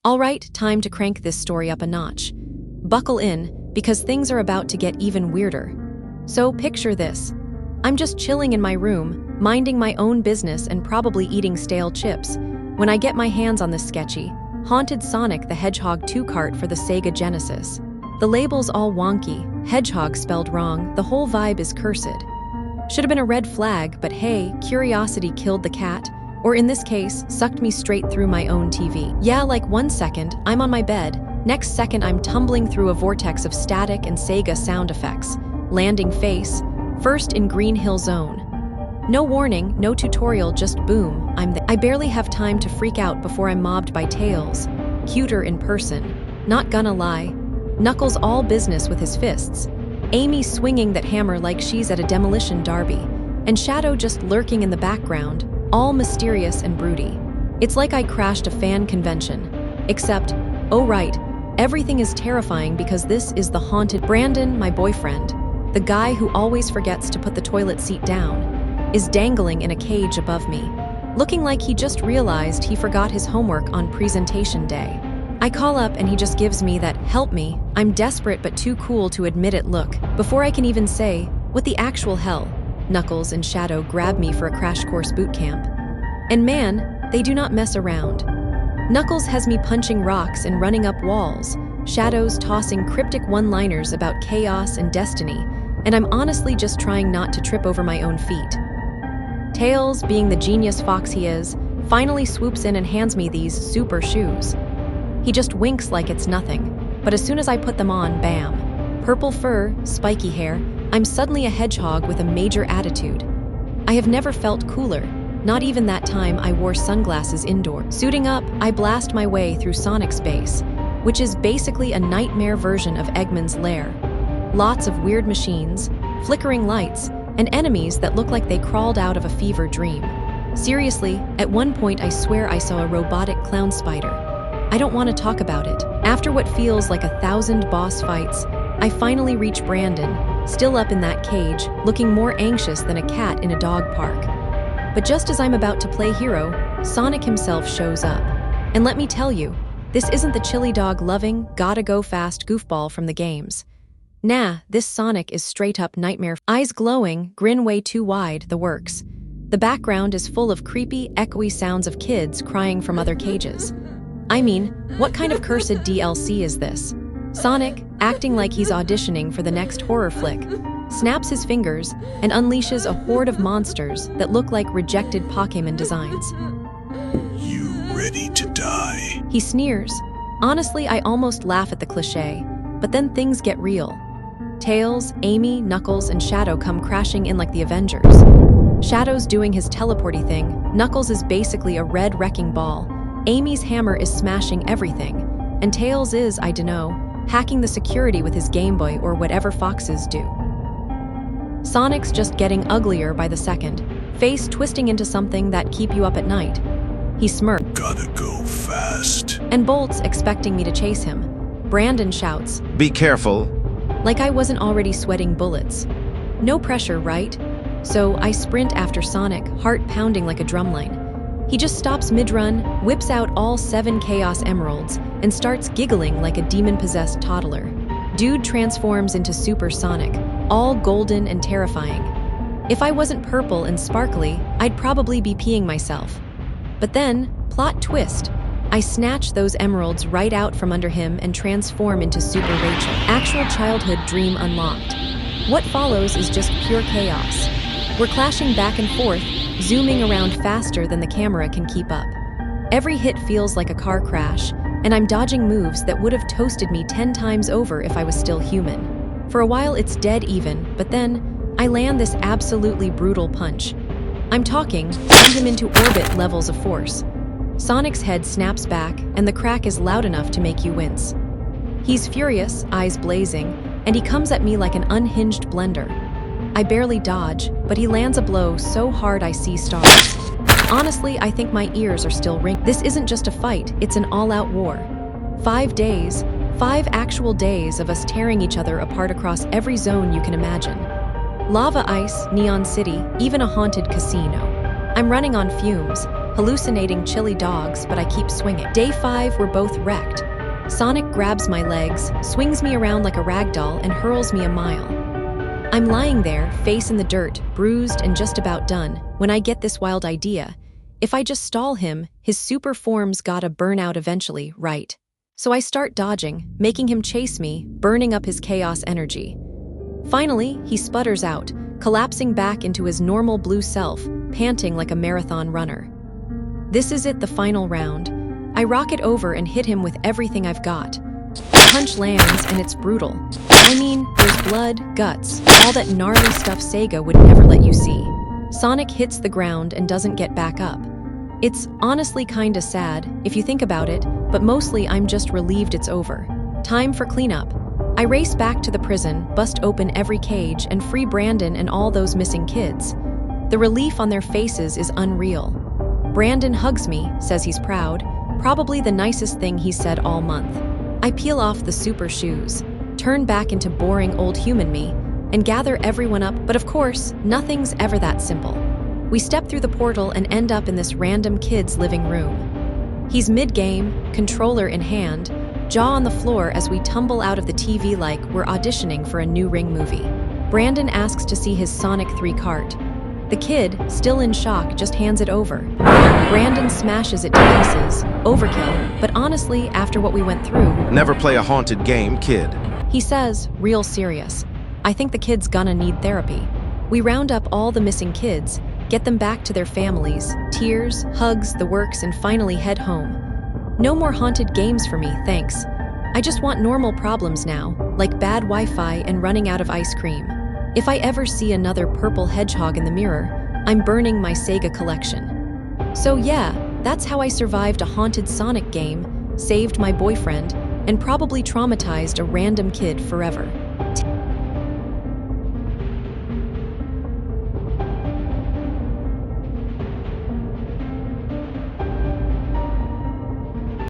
Alright, time to crank this story up a notch. Buckle in, because things are about to get even weirder. So picture this. I'm just chilling in my room, minding my own business and probably eating stale chips, when I get my hands on this sketchy, haunted Sonic the Hedgehog 2 cart for the Sega Genesis. The label's all wonky, hedgehog spelled wrong, the whole vibe is cursed. Should have been a red flag, but hey, curiosity killed the cat, or in this case, sucked me straight through my own TV. Yeah, like 1 second, I'm on my bed, next second I'm tumbling through a vortex of static and Sega sound effects, landing face, first in Green Hill Zone. No warning, no tutorial, just boom, I'm there. I barely have time to freak out before I'm mobbed by Tails, cuter in person, not gonna lie. Knuckles all business with his fists, Amy swinging that hammer like she's at a demolition derby, and Shadow just lurking in the background, all mysterious and broody. It's like I crashed a fan convention. Except, oh right, everything is terrifying because this is the haunted Brandon, my boyfriend, the guy who always forgets to put the toilet seat down, is dangling in a cage above me, looking like he just realized he forgot his homework on presentation day. I call up and he just gives me that, help me, I'm desperate but too cool to admit it look. Before I can even say, what the actual hell, Knuckles and Shadow grab me for a crash course boot camp. And man, they do not mess around. Knuckles has me punching rocks and running up walls, Shadow's tossing cryptic one-liners about chaos and destiny, and I'm honestly just trying not to trip over my own feet. Tails, being the genius fox he is, finally swoops in and hands me these super shoes. He just winks like it's nothing, but as soon as I put them on, bam. Purple fur, spiky hair, I'm suddenly a hedgehog with a major attitude. I have never felt cooler, not even that time I wore sunglasses indoor. Suiting up, I blast my way through Sonic space, which is basically a nightmare version of Eggman's lair. Lots of weird machines, flickering lights, and enemies that look like they crawled out of a fever dream. Seriously, at one point I swear I saw a robotic clown spider. I don't want to talk about it. After what feels like 1,000 boss fights, I finally reach Brandon, still up in that cage, looking more anxious than a cat in a dog park. But just as I'm about to play hero, Sonic himself shows up. And let me tell you, this isn't the chili dog-loving, gotta-go-fast goofball from the games. Nah, this Sonic is straight-up nightmare. Eyes glowing, grin way too wide, the works. The background is full of creepy, echoey sounds of kids crying from other cages. I mean, what kind of cursed DLC is this? Sonic, acting like he's auditioning for the next horror flick, snaps his fingers and unleashes a horde of monsters that look like rejected Pokémon designs. You ready to die? He sneers. Honestly, I almost laugh at the cliché, but then things get real. Tails, Amy, Knuckles, and Shadow come crashing in like the Avengers. Shadow's doing his teleporty thing, Knuckles is basically a red wrecking ball, Amy's hammer is smashing everything, and Tails is, I dunno, hacking the security with his Game Boy or whatever foxes do. Sonic's just getting uglier by the second, face twisting into something that keep you up at night. He smirks. Gotta go fast. And bolts, expecting me to chase him. Brandon shouts, "Be careful." Like I wasn't already sweating bullets. No pressure, right? So I sprint after Sonic, heart pounding like a drumline. He just stops mid-run, whips out all 7 Chaos Emeralds, and starts giggling like a demon-possessed toddler. Dude transforms into Super Sonic, all golden and terrifying. If I wasn't purple and sparkly, I'd probably be peeing myself. But then, plot twist, I snatch those emeralds right out from under him and transform into Super Rachel. Actual childhood dream unlocked. What follows is just pure chaos. We're clashing back and forth, zooming around faster than the camera can keep up. Every hit feels like a car crash, and I'm dodging moves that would have toasted me 10 times over if I was still human. For a while it's dead even, but then I land this absolutely brutal punch. I'm talking, send him into orbit levels of force. Sonic's head snaps back, and the crack is loud enough to make you wince. He's furious, eyes blazing, and he comes at me like an unhinged blender. I barely dodge, but he lands a blow so hard I see stars. Honestly, I think my ears are still ringing. This isn't just a fight, it's an all-out war. 5 days, 5 actual days of us tearing each other apart across every zone you can imagine. Lava ice, neon city, even a haunted casino. I'm running on fumes, hallucinating chili dogs, but I keep swinging. Day 5, we're both wrecked. Sonic grabs my legs, swings me around like a rag doll, and hurls me a mile. I'm lying there, face in the dirt, bruised and just about done, when I get this wild idea. If I just stall him, his super form's gotta burn out eventually, right? So I start dodging, making him chase me, burning up his chaos energy. Finally, he sputters out, collapsing back into his normal blue self, panting like a marathon runner. This is it, the final round. I rocket over and hit him with everything I've got. The punch lands, and it's brutal. I mean, there's blood, guts, all that gnarly stuff Sega would never let you see. Sonic hits the ground and doesn't get back up. It's honestly kinda sad, if you think about it, but mostly I'm just relieved it's over. Time for cleanup. I race back to the prison, bust open every cage, and free Brandon and all those missing kids. The relief on their faces is unreal. Brandon hugs me, says he's proud, probably the nicest thing he's said all month. I peel off the super shoes, turn back into boring old human me, and gather everyone up, but of course, nothing's ever that simple. We step through the portal and end up in this random kid's living room. He's mid-game, controller in hand, jaw on the floor as we tumble out of the TV like we're auditioning for a new Ring movie. Brandon asks to see his Sonic 3 cart. The kid, still in shock, just hands it over. Brandon smashes it to pieces. Overkill, but honestly, after what we went through... Never play a haunted game, kid. He says, real serious. I think the kid's gonna need therapy. We round up all the missing kids, get them back to their families, tears, hugs, the works, and finally head home. No more haunted games for me, thanks. I just want normal problems now, like bad Wi-Fi and running out of ice cream. If I ever see another purple hedgehog in the mirror, I'm burning my Sega collection. So yeah, that's how I survived a haunted Sonic game, saved my boyfriend, and probably traumatized a random kid forever.